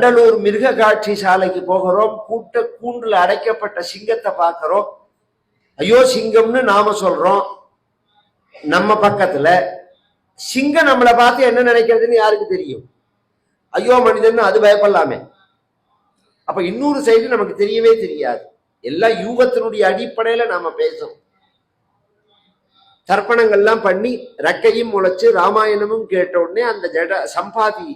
வண்டலூர் மிருக காட்சி சாலைக்கு போகிறோம். கூண்டுல அடைக்கப்பட்ட சிங்கத்தை பார்க்கிறோம். ஐயோ சிங்கம்னு நாம சொல்றோம். நம்ம பக்கத்துல சிங்கம் நம்மளை பார்த்து என்ன நினைக்கிறதுன்னு யாருக்கு தெரியும்? ஐயோ மனிதன் அது பயப்படலாமே. அப்ப இன்னொரு சைடு நமக்கு தெரியவே தெரியாது. எல்லா யூகத்தினுடைய அடிப்படையில நாம பேசுறோம். தர்ப்பணங்கள்லாம் பண்ணி ரெக்கையும் முளைச்சு ராமாயணமும் கேட்ட உடனே அந்த சம்பாதி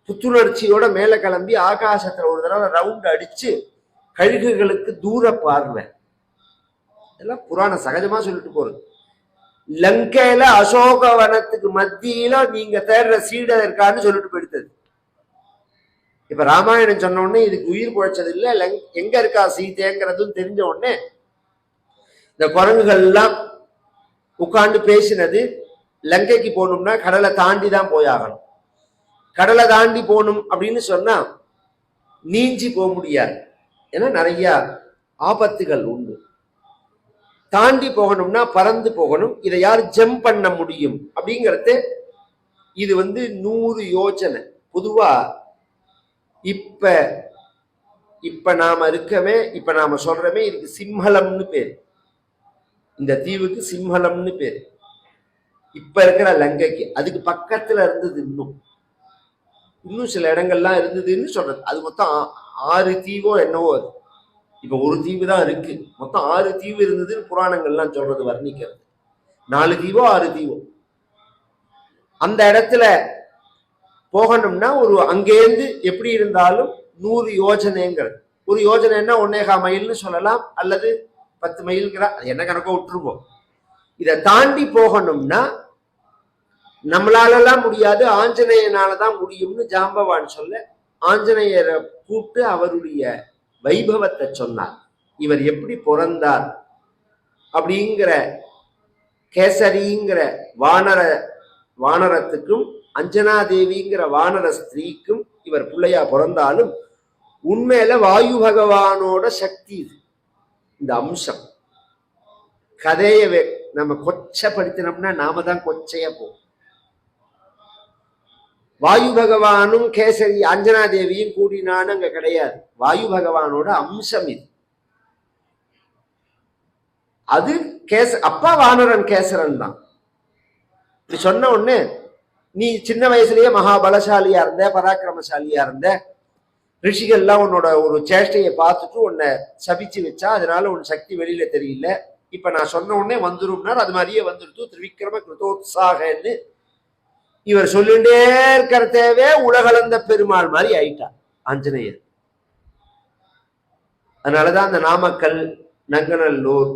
புத்துணர்ச்சியோட மேல கிளம்பி ஆகாசத்துல ஒரு தடவை ரவுண்ட் அடிச்சு கழுகுகளுக்கு தூர பார்வை. இதெல்லாம் புராண சகஜமா சொல்லிட்டு போறது. லங்கையில அசோகவனத்துக்கு மத்தியில நீங்க தேடுற சீடர் இருக்கான்னு சொல்லிட்டு போயிடுத்தது. இப்ப ராமாயணம் சொன்ன உடனே இதுக்கு உயிர் குழைச்சது இல்லை. எங்க இருக்கா சீதைங்கிறதும் தெரிஞ்ச உடனே இந்த குரங்குகள் எல்லாம் உட்கார்ந்து பேசினது, லங்கைக்கு போகணும்னா கடலை தாண்டி தான் போயாகணும். கடலை தாண்டி போகணும் அப்படின்னு சொன்னா நீஞ்சி போக முடியாது. ஏன்னா நிறைய ஆபத்துகள் உண்டு. தாண்டி போகணும்னா பறந்து போகணும். இதை யார் ஜம்ப் பண்ண முடியும் அப்படிங்கிறது. இது 100 யோஜனை. பொதுவா இப்ப நாம இருக்கவே, இப்ப நாம சொல்றமே இதுக்கு சிம்ஹலம்னு பேரு. இந்த தீவுக்கு சிம்ஹலம்னு பேரு. இப்ப இருக்கிற லங்கைக்கு அதுக்கு பக்கத்துல இருந்தது. இன்னும் சில இடங்கள்லாம் இருந்ததுன்னு சொல்றது. அது மொத்தம் 6 தீவோ என்னவோ. அது இப்ப ஒரு தீவு தான் இருக்கு. மொத்தம் 6 தீவு இருந்ததுன்னு புராணங்கள்லாம் சொல்றது, வர்ணிக்கிறது. 4 தீவோ 6 தீவோ. அந்த இடத்துல போகணும்னா அங்கேருந்து எப்படி இருந்தாலும் 100 யோஜனைங்கிறது. ஒரு யோஜனைன்னா 1.25 மைல்னு சொல்லலாம், அல்லது 10 மைல்ங்கிற அது என்ன கணக்கோ விட்டுருவோம். இதை தாண்டி போகணும்னா நம்மளாலலாம் முடியாது, ஆஞ்சநேயனாலதான் முடியும்னு ஜாம்பவான் சொல்ல ஆஞ்சநேயரை கூப்பிட்டு அவருடைய வைபவத்தை சொன்னார். இவர் எப்படி பிறந்தார் அப்படிங்கிற கேசரிங்கிற வானரத்துக்கும் அஞ்சனாதேவிங்கிற வானர ஸ்திரீக்கும் இவர் பிள்ளையா பிறந்தாலும் உண்மையில வாயு பகவானோட சக்தி இது. இந்த அம்சம் கதையை நம்ம கொச்சப்படுத்தினோம்னா நாம தான் கொச்சைய போவோம். வாயு பகவானும் கேசரி அஞ்சனாதேவியும் கூடினான்னு அங்க கிடையாது. வாயு பகவானோட அம்சம் இது. அது அப்பா வானரன் கேசரன் தான். இப்படி சொன்ன உடனே நீ சின்ன வயசுலயே மகாபலசாலியா இருந்த, பராக்கிரமசாலியா இருந்த, ரிஷிகள்லாம் உன்னோட ஒரு சேஷ்டையை பார்த்துட்டு உன்னை சபிச்சு வச்சா, அதனால உன் சக்தி வெளியில தெரியல. இப்ப நான் சொன்ன உடனே வந்துரும்னார். அது மாதிரியே வந்துடுத்து. திரிவிக்ரம கிருதோத்சாகன்னு இவர் சொல்லிட்டே இருக்கிறதேவே உலகளந்த பெருமாள் மாதிரி ஆயிட்டார் ஆஞ்சநேயர். அதனாலதான் அந்த நாமக்கல், நங்கநல்லூர்,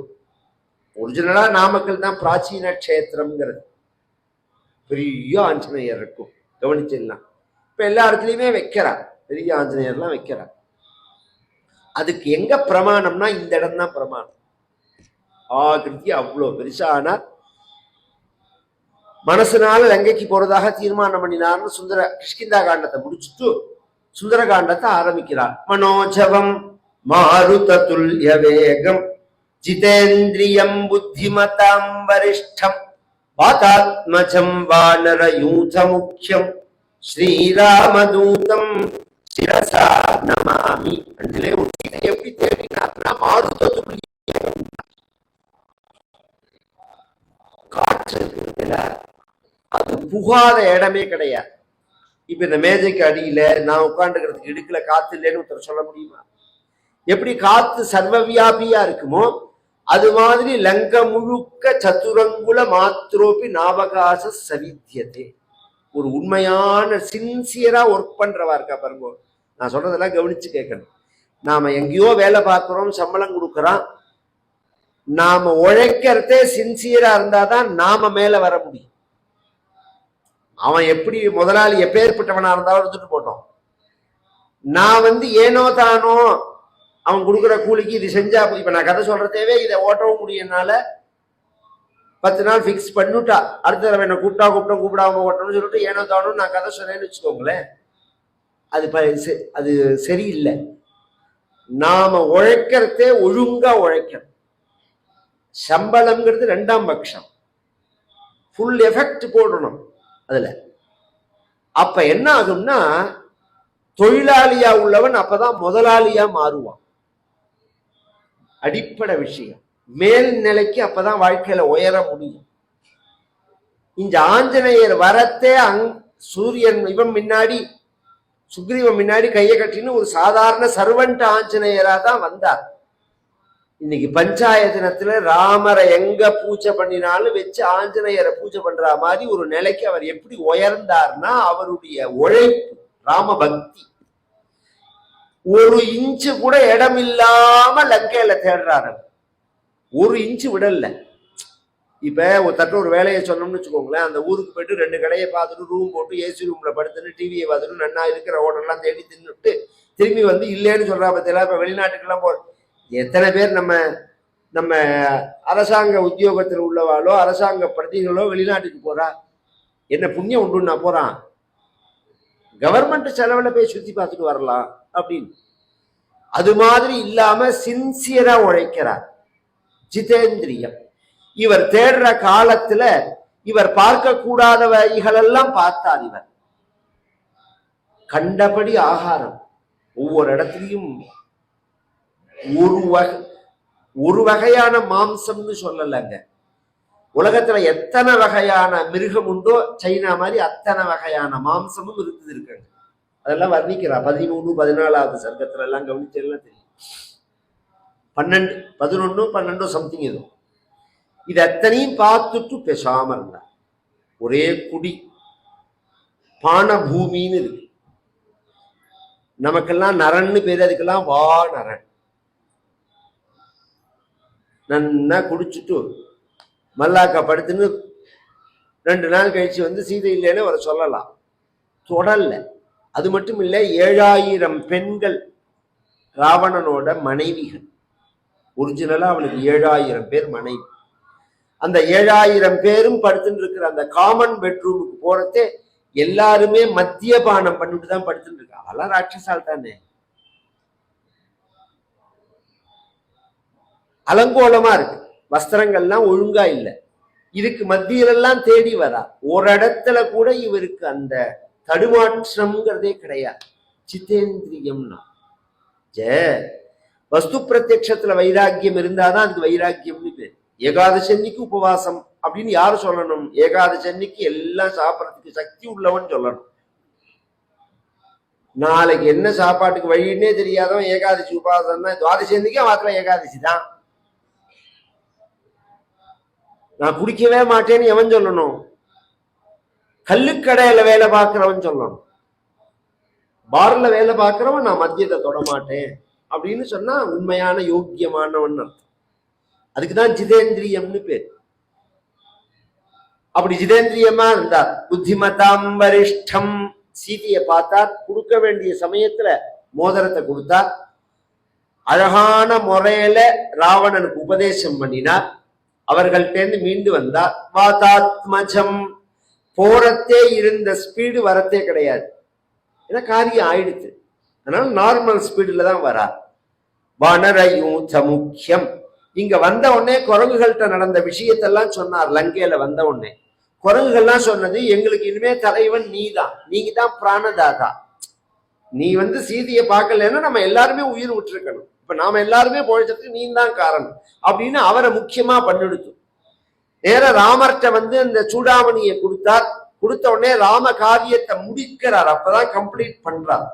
ஒரிஜினலா நாமக்கல் தான் பிராச்சீன கஷேத்திரம்ங்கிறது. பெரிய ஆஞ்சநேயர் இருக்கும், கவனிச்சிடலாம். இப்ப எல்லா இடத்துலயுமே வைக்கிறார், பெரிய ஆஞ்சநேயர்லாம் வைக்கிறார். அதுக்கு எங்க பிரமாணம்னா இந்த இடம் தான் பிரமாணம். ஆகிருத்தி அவ்வளோ பெருசானார். மனசுனால லங்கைக்கு போறதாக தீர்மானம் பண்ணினார்னு கிஷ்கிந்தா காண்டத்தை முடிச்சுட்டு சுந்தரகாண்டத்தை ஆரம்பிக்கிறார். மனோஜவம் மாருத துல்ய வேகம் ஜிதேந்திரியம் புத்திமதாம் வரிஷ்டம் வாதாத்மஜம் வானர யூத முக்கியம் ஸ்ரீராமதூதம் சிரசா நமாமி. எப்படி தேடினார்னா மாருத துல்ய காற்று அது புகாத இடமே கிடையாது. இப்ப இந்த மேஜைக்கு அடியில நான் உட்காந்துக்கிறதுக்கு இடுக்கல காத்து இல்லைன்னு ஒருத்தர் சொல்ல முடியுமா? எப்படி காத்து சர்வவியாபியா இருக்குமோ அது மாதிரி லங்க முழுக்க சதுரங்குல மாத்திரோப்பி நாவகாச சவித்தியதே. ஒரு உண்மையான சின்சியரா ஒர்க் பண்றவா இருக்கா பாருங்க. நான் சொல்றதெல்லாம் கவனிச்சு கேட்கணும். நாம எங்கேயோ வேலை பார்க்கிறோம், சம்பளம் கொடுக்கறான். நாம உழைக்கிறதே சின்சியரா இருந்தாதான் நாம மேல வர முடியும். அவன் எப்படி முதலாளி எப்பேற்பட்டவனா இருந்தாலும் இருந்துட்டு போட்டோம். நான் ஏனோ தானோ அவன் கொடுக்குற கூலிக்கு இது செஞ்சா, இப்ப நான் கதை சொல்றதேவே இதை ஓட்டவும் முடியும்னால 10 நாள் பிக்ஸ் பண்ணிட்டா, அடுத்த தடவை என்ன கூப்பிடாம ஓட்டணும்னு சொல்லிட்டு ஏனோ தானோ நான் கதை சொன்னேன்னு வச்சுக்கோங்களேன். அது சரியில்லை. நாம உழைக்கிறதே ஒழுங்கா உழைக்கணும். சம்பளம்ங்கிறது 2ஆம் பட்சம். ஃபுல் எஃபெக்ட் போடணும் அதுல. அப்ப என்ன ஆகும்னா தொழிலாளியா உள்ளவன் அப்பதான் முதலாளியா மாறுவான். அடிப்படை விஷயம். மேல் நிலைக்கு அப்பதான் வாழ்க்கையில உயர முடியும். இந்த ஆஞ்சநேயர் வரத்தே சூரியன் இவன் முன்னாடி சுக்ரீவன் முன்னாடி கையை கட்டின்னு ஒரு சாதாரண சர்வன்ட் ஆஞ்சநேயரா தான் வந்தார். இன்னைக்கு பஞ்சாயத்து தினத்துல ராமரை எங்க பூஜை பண்ணினாலும் வச்சு ஆஞ்சநேயரை பூஜை பண்ற மாதிரி ஒரு நிலைக்கு அவர் எப்படி உயர்ந்தார்னா அவருடைய உழைப்பு, ராம பக்தி. ஒரு இன்ச்சு கூட இடம் இல்லாம லங்கையில தேடுறாரு. ஒரு இன்ச்சு விடல. இப்ப ஒரு தட்ட ஒரு வேலையை சொன்னோம்னு வச்சுக்கோங்களேன், அந்த ஊருக்கு போயிட்டு 2 கடையை பார்த்துட்டு ரூம் போட்டு ஏசி ரூம்ல படுத்துட்டு டிவியை பார்த்துட்டு நன்னா இருக்கிற ஹோட்டல்லாம் தேடி தின்னுட்டு திரும்பி வந்து இல்லைன்னு சொல்றா பத்தியெல்லாம். இப்ப வெளிநாட்டுக்கெல்லாம் எத்தனை பேர் நம்ம அரசாங்க உத்தியோகத்தில் உள்ளவாளோ அரசாங்க பிரதிகளோ வெளிநாட்டுக்கு போறா? என்ன புண்ணியம் உண்டுன்னா போறான்? கவர்மெண்ட் செலவுல போய் சுத்தி பார்த்துட்டு வரலாம் அப்படின்னு. அது மாதிரி இல்லாம சின்சியரா உழைக்கிறார். ஜிதேந்திரியம். இவர் தேடுற காலத்துல இவர் பார்க்க கூடாதவைகளெல்லாம் பார்த்தார். இவர் கண்டபடி ஆகாரம் ஒவ்வொரு இடத்துலையும் ஒரு வகையான மாம்சம்னு சொல்லலங்க. உலகத்துல எத்தனை வகையான மிருகம் உண்டோ சைனா மாதிரி அத்தனை வகையான மாம்சமும் இருக்குங்க. அதெல்லாம் வர்ணிக்கிறா 13, 14வது சர்க்கத்துல எல்லாம் கவனிச்சு எல்லாம் தெரியும். 12, 11, 12 சம்திங் எதுவும். இது அத்தனையும் பார்த்துட்டு பேசாம இருந்தார். ஒரே குடி பான பூமின்னு இருக்கு. நமக்கெல்லாம் நரன்னு பேரு, அதுக்கெல்லாம் வா நரன். நன்னா குடிச்சுட்டு மல்லாக்கா படுத்துன்னு 2 நாள் கழிச்சு வந்து சீதை இல்லைன்னு அவரை சொல்லலாம். தொடல்ல. அது மட்டும் இல்லை, 7000 பெண்கள் ராவணனோட மனைவிகள். ஒரிஜினலா அவனுக்கு 7000 பேர் மனைவி. அந்த 7000 பேரும் படுத்துட்டு இருக்கிற அந்த காமன் பெட்ரூமுக்கு போறதே எல்லாருமே மத்தியபானம் பண்ணிட்டு தான் படுத்துட்டு இருக்கா. அதெல்லாம் ராட்சசால் தானே. அலங்கோலமா இருக்கு, வஸ்திரங்கள்லாம் ஒழுங்கா இல்லை. இதுக்கு மத்தியிலெல்லாம் தேடி வரா. ஒரு இடத்துல கூட இவருக்கு அந்த தடுமாற்றம்ங்கிறதே கிடையாது. சித்தேந்திரியம்னா வஸ்து பிரத்யக்ஷத்துல வைராக்கியம் இருந்தாதான் அதுக்கு வைராக்கியம்னு பேர். ஏகாதசன்னிக்கு உபவாசம் அப்படின்னு யாரு சொல்லணும்? ஏகாதசன்னிக்கு எல்லாம் சாப்பிடறதுக்கு சக்தி உள்ளவன் சொல்லணும். நாளைக்கு என்ன சாப்பாட்டுக்கு வழின்னே தெரியாதவன் ஏகாதசி உபவாசம்னா துவாதசன்னிக்கு மாத்திரம் ஏகாதசி தான். நான் குடிக்கவே மாட்டேன்னு எவன் சொல்லணும்? கல்லுக்கடையில வேலை பார்க்கிறவன் சொல்லணும். பார்ல வேலை பார்க்கிறவன் நான் மத்தியத்தை தொட மாட்டேன் அப்படின்னு சொன்னா உண்மையான யோக்கியமானவன் அர்த்தம். அதுக்குதான் ஜிதேந்திரியம்னு பேர். அப்படி ஜிதேந்திரியமா இருந்தார். புத்திமதாம் வரிஷ்டம். சீதையை பார்த்தார். கொடுக்க வேண்டிய சமயத்துல மோதிரத்தை கொடுத்தார். அழகான முறையில ராவணனுக்கு உபதேசம் பண்ணினார். அவர்கள்டேந்து மீண்டு வந்தார். வாதாத்மஜம். போறத்தே இருந்த ஸ்பீடு வரத்தே கிடையாது. ஏன்னா காரியம் ஆயிடுச்சு. அதனால நார்மல் ஸ்பீடுல தான் வரா. வனரயூத முக்கியம். இங்க வந்த உடனே குரங்குகள்கிட்ட நடந்த விஷயத்தெல்லாம் சொன்னார். லங்கையில வந்த உடனே குரங்குகள்லாம் சொன்னது, எங்களுக்கு இனிமே தலைவன் நீ தான், நீங்க தான் பிராணதாதா. நீ வந்து சீதையை பார்க்கலன்னா நம்ம எல்லாருமே உயிர் விட்டுருக்கணும். இப்ப நாம எல்லாருமே பொழைச்சதுக்கு நீ தான் காரணம் அப்படின்னு அவரை முக்கியமா பண்ணிடுத்து. நேர ராமர்கிட்ட வந்து இந்த சூடாமணியை கொடுத்தார். கொடுத்த உடனே ராம காரியத்தை முடிக்கிறார். அப்பதான் கம்ப்ளீட் பண்றார்.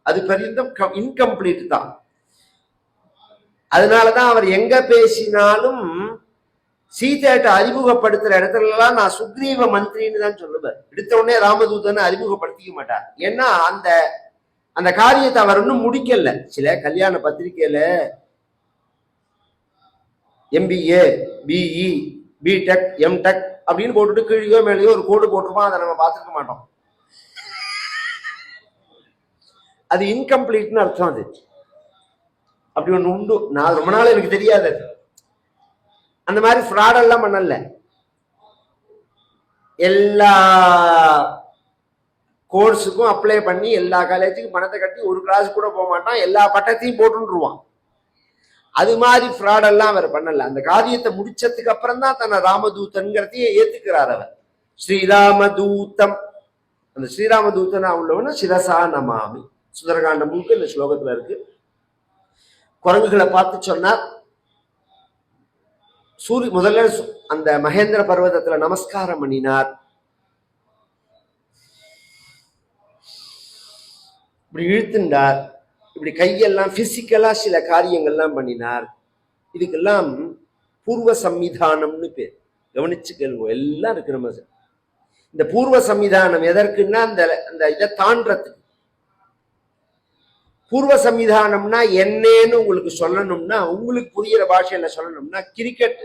அது பரியந்தம் இன்கம்ப்ளீட் தான். அதனாலதான் அவர் எங்க பேசினாலும் சீதையிட்ட அறிமுகப்படுத்துற இடத்துல எல்லாம் நான் சுக்ரீவ மந்திரின்னு தான் சொல்லுவார். எடுத்த உடனே ராமதூதனை அறிமுகப்படுத்திக்க மாட்டார். ஏன்னா அந்த அந்த காரியத்தை அவர் இன்னும் முடிக்கல. சில கல்யாண பத்திரிகையில MBA, BE, BTech, MTech அப்படின்னு போட்டுட்டு கீழே மேலேயோ ஒரு கோடு போட்டிருப்போம். அதை நம்ம பார்த்துருக்க மாட்டோம். அது இன்கம்ப்ளீட்னு அர்த்தம். அது அப்படி ஒண்ணு உண்டு. நான் ரொம்ப நாள் எனக்கு தெரியாது. அந்த மாதிரி ஃப்ராடெல்லாம் பண்ணல. எல்லா கோர்ஸுக்கும் அப்ளை பண்ணி எல்லா காலேஜுக்கும் பணத்தை கட்டி ஒரு கிளாஸ் கூட போக மாட்டான். எல்லா பட்டத்தையும் போட்டுருவான். அது மாதிரி ஃப்ராடெல்லாம் அவர் பண்ணல. அந்த காரியத்தை முடிச்சதுக்கு அப்புறம் தான் தன்னை ராமதூதன்கிறதையே ஏத்துக்கிறார் அவர். ஸ்ரீராமதூத்தம். அந்த ஸ்ரீராமதூத்தனா உள்ளவன சிரசா நமாமி. சுந்தரகாண்டம் முழுக்க இந்த ஸ்லோகத்துல இருக்கு. குரங்குகளை பார்த்து சொன்னார், முதல்ல அந்த மகேந்திர பர்வதத்துல நமஸ்காரம் பண்ணினார். இப்படி இழுத்துண்டார், இப்படி கையெல்லாம் பிசிக்கலா சில காரியங்கள்லாம் பண்ணினார். இதுக்கெல்லாம் பூர்வ சம்விதானம்னு பேர். கவனிச்சு கேள்வோம், எல்லாம் இருக்கு நம்ம. இந்த பூர்வ சம்விதானம் எதற்குன்னா அந்த இதை தாண்டறதுக்கு. பூர்வ சம்விதானம்னா என்னன்னு உங்களுக்கு சொல்லணும்னா, உங்களுக்கு புரியிற பாஷையில சொல்லணும்னா, கிரிக்கெட்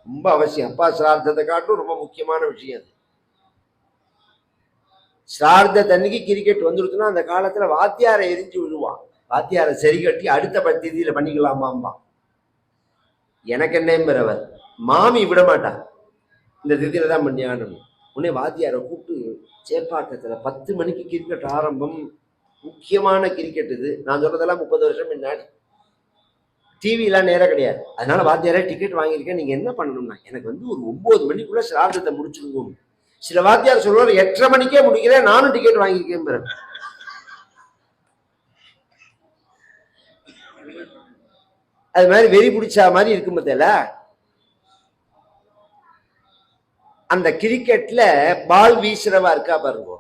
ரொம்ப அவசியம். அப்பா சிரார்த்தத்தை காட்டும் ரொம்ப முக்கியமான விஷயம் அது. சிரார்த்த தண்ணிக்கு கிரிக்கெட் வந்துருச்சுன்னா அந்த காலத்துல வாத்தியாரை எரிஞ்சு விழுவான். வாத்தியாரை சரி கட்டி அடுத்த பத்தியில பண்ணிக்கலாமாம்பா. எனக்கு என்னவர் மாமி விட மாட்டான், இந்த திதியில தான் பண்ணி ஆடணும். உடனே வாத்தியாரை கூப்பிட்டு சேப்பாக்கத்துல 10 மணிக்கு கிரிக்கெட் ஆரம்பம், முக்கியமான கிரிக்கெட் இது. நான் சொல்றதெல்லாம் 30 வருஷம் முன்னாடி. டிவிலாம் நேரம் கிடையாது. அதனால வாத்தியாரே டிக்கெட் வாங்கியிருக்கேன், நீங்க என்ன பண்ணணும்னா எனக்கு ஒரு 9 மணிக்குள்ள சிரார்த்தத்தை முடிச்சிருக்கோம். சில வாத்தியார் சொல்லுவார் 8:30 மணிக்கே முடிக்கிறேன், நானும் டிக்கெட் வாங்கியிருக்கேன். அது மாதிரி வெறி பிடிச்சா மாதிரி இருக்கும் பார்த்தல. அந்த கிரிக்கெட்ல பால் வீசுறவா இருக்கா பாருங்க,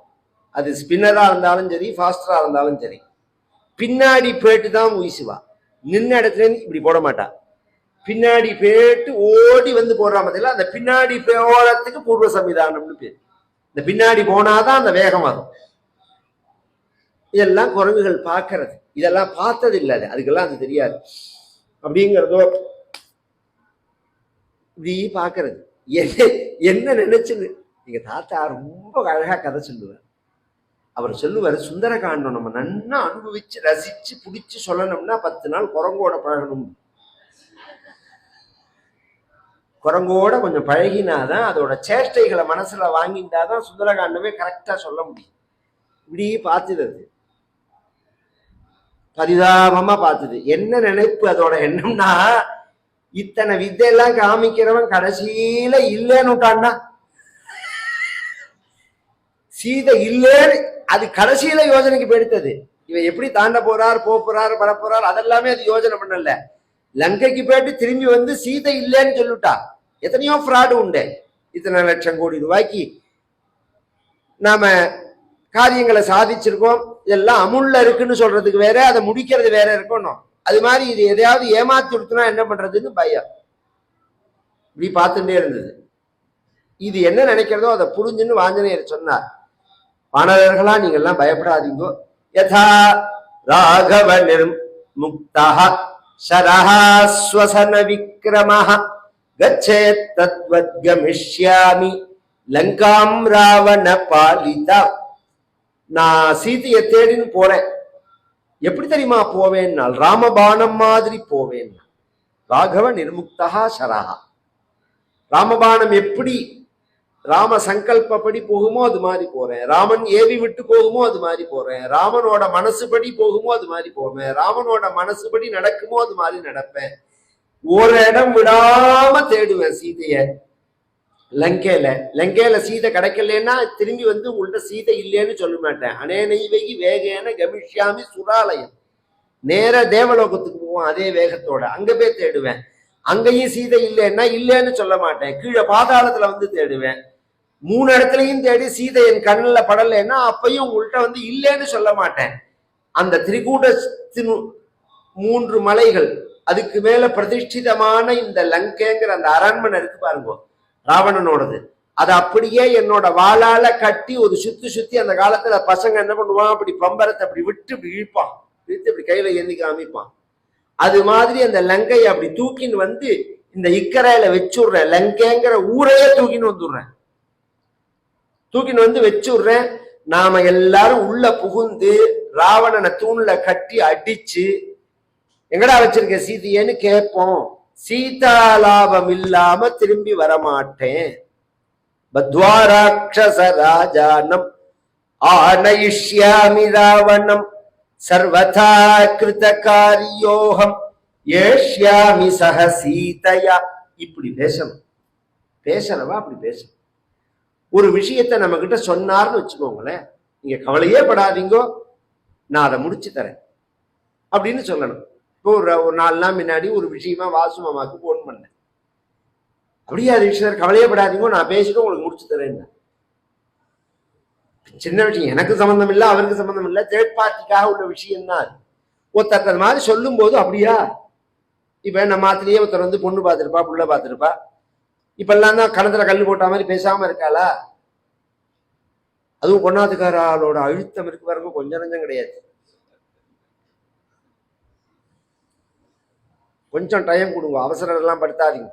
அது ஸ்பின்னரா இருந்தாலும் சரி ஃபாஸ்டரா இருந்தாலும் சரி, பின்னாடி போயிட்டு தான் வீசுவா. நின்ன இடத்துல இருந்து இப்படி போட மாட்டா, பின்னாடி போயிட்டு ஓடி வந்து போடுறா பார்த்தீங்களா. அந்த பின்னாடி போறதுக்கு பூர்வ சம்விதானம்னு பேர். இந்த பின்னாடி போனாதான் அந்த வேகம் வரும். இதெல்லாம் குரங்குகள் பார்க்கறது, இதெல்லாம் பார்த்தது இல்லை, அதுக்கெல்லாம் அது தெரியாது. அப்படிங்கிறதோ இப்படி பார்க்கறது என்ன நினைச்சுன்னு. எங்க தாத்தா ரொம்ப அழகா கதை சொல்லுவார். அவர் சொல்லுவார், சுந்தரகாண்டம் நம்ம நன்னா அனுபவிச்சு ரசிச்சு பிடிச்சு சொல்லணும்னா 10 நாள் குரங்கோட பழகணும். குரங்கோட கொஞ்சம் பழகினாதான், அதோட சேஷ்டைகளை மனசுல வாங்கிட்டாதான் சுந்தரகாண்டமே கரெக்டா சொல்ல முடியும். இப்படி பார்த்துது, பரிதாபமா பார்த்துது. என்ன நினைப்பு அதோட எண்ணம்னா, இத்தனை வித்தையெல்லாம் காமிக்கிறவன் கடைசியில இல்லைன்னு விட்டான்னா, சீதை இல்லேன்னு அது கடைசியில யோஜனைக்கு போயிடுத்தது. இவன் எப்படி தாண்ட போறார், போறார், வரப்போறார், அதெல்லாமே அது யோஜனை பண்ணல. லங்கைக்கு போயிட்டு திரும்பி வந்து சீதை இல்லைன்னு சொல்லிட்டா. எத்தனையோ ஃப்ராடு உண்டு. இத்தனை லட்சம் கோடி ரூபாய்க்கு நாம காரியங்களை சாதிச்சிருக்கோம், இதெல்லாம் அமுல்ல இருக்குன்னு சொல்றதுக்கு வேற, அதை முடிக்கிறது வேற இருக்கணும். அது மாதிரி இது எதையாவது ஏமாத்தி கொடுத்தனா என்ன பண்றதுன்னு பயம். இப்படி பார்த்துட்டே இருந்தது. இது என்ன நினைக்கிறதோ அதை புரிஞ்சுன்னு ஆஞ்சநேயர் சொன்னார், வானரர்களா நீங்க எல்லாம் பயப்படாதீங்கோ. யதா ராகவ நிர்முக்தா சரஹா ஸ்வசன விக்ரமஹ கச்சேத் தத்வத் கமிஷ்யாமி லங்காம் ராவண பாலிதா. நான் சீதையை தேடின்னு போறேன். எப்படி தெரியுமா போவேன்னா, ராமபானம் மாதிரி போவேன். ராகவ நிர்முக்தா சரஹா. ராமபானம் எப்படி ராம சங்கல்பப்படி போகுமோ அது மாதிரி போறேன். ராமன் ஏவி விட்டு போகுமோ அது மாதிரி போறேன். ராமனோட மனசுபடி போகுமோ அது மாதிரி போவேன். ராமனோட மனசுபடி நடக்குமோ அது மாதிரி நடப்பேன். ஒரு இடம் விடாம தேடுவேன் சீதைய. லங்கையில சீதை கிடைக்கலன்னா திரும்பி வந்து உங்கள்ட்ட சீதை இல்லைன்னு சொல்ல மாட்டேன். அனேனைவைகி வேகேன கமிஷ்யாமி சுராலயம். நேர தேவலோகத்துக்கு போவோம் அதே வேகத்தோட, அங்க போய் தேடுவேன். அங்கேயும் சீதை இல்லைன்னா இல்லைன்னு சொல்ல மாட்டேன், கீழே பாதாளத்துல வந்து தேடுவேன். 3 இடத்துலையும் தேடி சீதை என் கண்ணுல படலைன்னா அப்பையும் உங்கள்கிட்ட வந்து இல்லைன்னு சொல்ல மாட்டேன். அந்த திரிகூடத்தின் 3 மலைகள், அதுக்கு மேல பிரதிஷ்டிதமான இந்த லங்கைங்கிற அந்த அரண்மனை இருக்கு பாருங்க, ராவணனோடது. அது அப்படியே என்னோட வாளால கட்டி ஒரு சுத்தி அந்த காலத்துல பசங்க என்ன பண்ணுவான், அப்படி பம்பரத்தை அப்படி விட்டு இப்படி இழுப்பான், இழுத்து இப்படி கையில ஏந்தி காமிப்பான். அது மாதிரி அந்த லங்கையை அப்படி தூக்கின்னு வந்து இந்த இக்கரையில வச்சுடுறேன். லங்கைங்கிற ஊரையே தூக்கின்னு வந்துடுறேன். தூக்கின்னு வந்து வச்சுடுறேன். நாம எல்லாரும் உள்ள புகுந்து ராவணனை தூண்ல கட்டி அடிச்சு, எங்கடா வச்சிருக்க சீதையன்னு கேட்போம். சீதா லாபம் இல்லாம திரும்பி வரமாட்டேன். பத்வாராட்சச ராஜானம் ஆனயிஷ்யாமி ராவணம் சர்வதா கிருத காரியோகம் ஏஷ்யாமி சக சீதையா. இப்படி பேசணும். பேசலவா அப்படி பேசணும். ஒரு விஷயத்த நம்ம கிட்ட சொன்னார்னு வச்சுக்கோங்களேன், நீங்க கவலையே படாதீங்கோ, நான் அதை முடிச்சு தரேன் அப்படின்னு சொல்லணும். இப்போ ஒரு 4 நாள் முன்னாடி ஒரு விஷயமா வாசு மாமாவுக்கு போன் பண்ணேன். அப்படியே அது விஷயம் கவலையப்படாதீங்க, நான் பேசிட்டு உங்களுக்கு முடிச்சு தரேன். சின்ன விஷயம், எனக்கு சம்பந்தம் இல்லை, அவருக்கு சம்பந்தம் இல்லை, தேர்ட் பார்ட்டிக்காக உள்ள விஷயம் தான். ஒருத்தர் மாதிரி சொல்லும் போது அப்படியா, இப்ப நம்ம மாத்திலேயே ஒருத்தர் வந்து பொண்ணு பார்த்துருப்பா, புள்ள பார்த்துருப்பா, இப்ப எல்லாம் தான் கணத்துல கல் போட்ட மாதிரி பேசாம இருக்காளா? அதுவும் பொண்ணாத்துக்காரோட அழுத்தம் இருக்கு பாருங்க, கொஞ்சம் நஞ்சம் கிடையாது. கொஞ்சம் டைம் கொடுங்க, அவசரம் எல்லாம் படுத்தாதீங்க.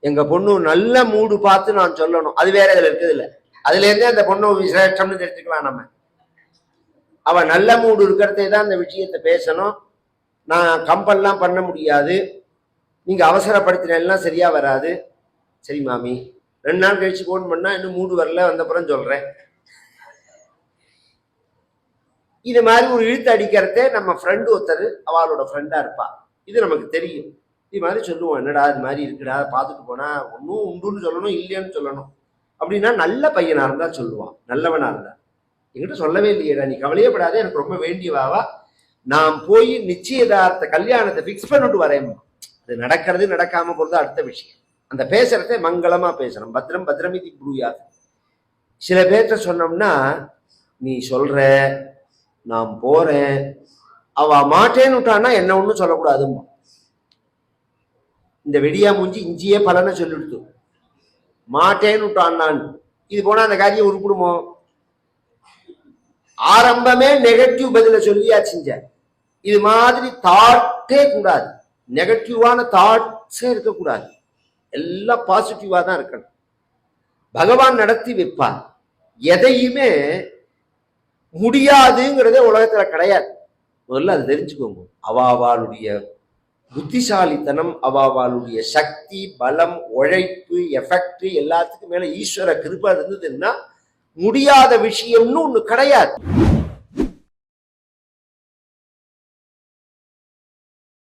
எங்க பொண்ணு நல்ல மூடு பார்த்து நான் சொல்லணும், அது வேற இதுல இருக்குது இல்ல, அதுல இருந்தே அந்த பொண்ணு விசேஷம்னு தெரிஞ்சுக்கலாம். நம்ம அவ நல்ல மூடு இருக்கிறதே தான் அந்த விஷயத்தை பேசணும். நான் கம்பல்லாம் பண்ண முடியாது, நீங்க அவசரப்படுத்தினா சரியா வராது. சரி மாமி, 2 நாள் கழிச்சு போன் பண்ணா இன்னும் மூடு வரல, வந்தப்புறம் சொல்றேன். இது மாதிரி ஒரு இழுத்து அடிக்கிறதே நம்ம ஃப்ரெண்டு ஒருத்தர் அவளோட ஃப்ரெண்டா இருப்பா, இது நமக்கு தெரியும். இது மாதிரி சொல்லுவோம், என்னடா இது மாதிரி இருக்குடா, பார்த்துட்டு போனா ஒன்னும் உண்டுன்னு சொல்லணும், இல்லையான்னு சொல்லணும். அப்படின்னா நல்ல பையனா இருந்தா சொல்லுவான், நல்லவனா இருந்தா. என்கிட்ட சொல்லவே இல்லையேடா, நீ கவலையப்படாத, எனக்கு ரொம்ப வேண்டியவாவா, நான் போய் நிச்சயதார்த்த கல்யாணத்தை பிக்ஸ் பண்ணிட்டு வரேன். அது நடக்கிறது நடக்காம போறது அடுத்த விஷயம். அந்த பேசுறத மங்களமா பேசணும். பத்திரம் பத்திரமிதி புரியாது. சில பேர்த்த சொன்னோம்னா, நீ சொல்ற, நான் போறேன், அவ மாட்டேன்னு விட்டான்னா என்ன ஒண்ணும் சொல்லக்கூடாதுமா. இந்த வெடியா மூஞ்சி இஞ்சியே பலனை சொல்லிடுத்து, மாட்டேன்னு விட்டான். இது போனா அந்த காரியம் உருப்பிடுமோ? ஆரம்பமே நெகட்டிவ் பதில சொல்லியாச்சுங்க. இது மாதிரி தாட்டே கூடாது, நெகட்டிவான தாட்ஸே இருக்கக்கூடாது, எல்லாம் பாசிட்டிவா தான் இருக்கணும். பகவான் நடத்தி வைப்பார். எதையுமே முடியாதுங்கிறதே உலகத்துல கிடையாது. முதல்ல அது தெரிஞ்சுக்கோங்க. அவாவாளுடைய புத்திசாலித்தனம், அவாவாளுடைய சக்தி, பலம், உழைப்பு, எஃபெக்ட் எல்லாத்துக்கும் மேல ஈஸ்வர கிருபை இருந்ததுன்னா முடியாத விஷயம்னு ஒண்ணு கிடையாது.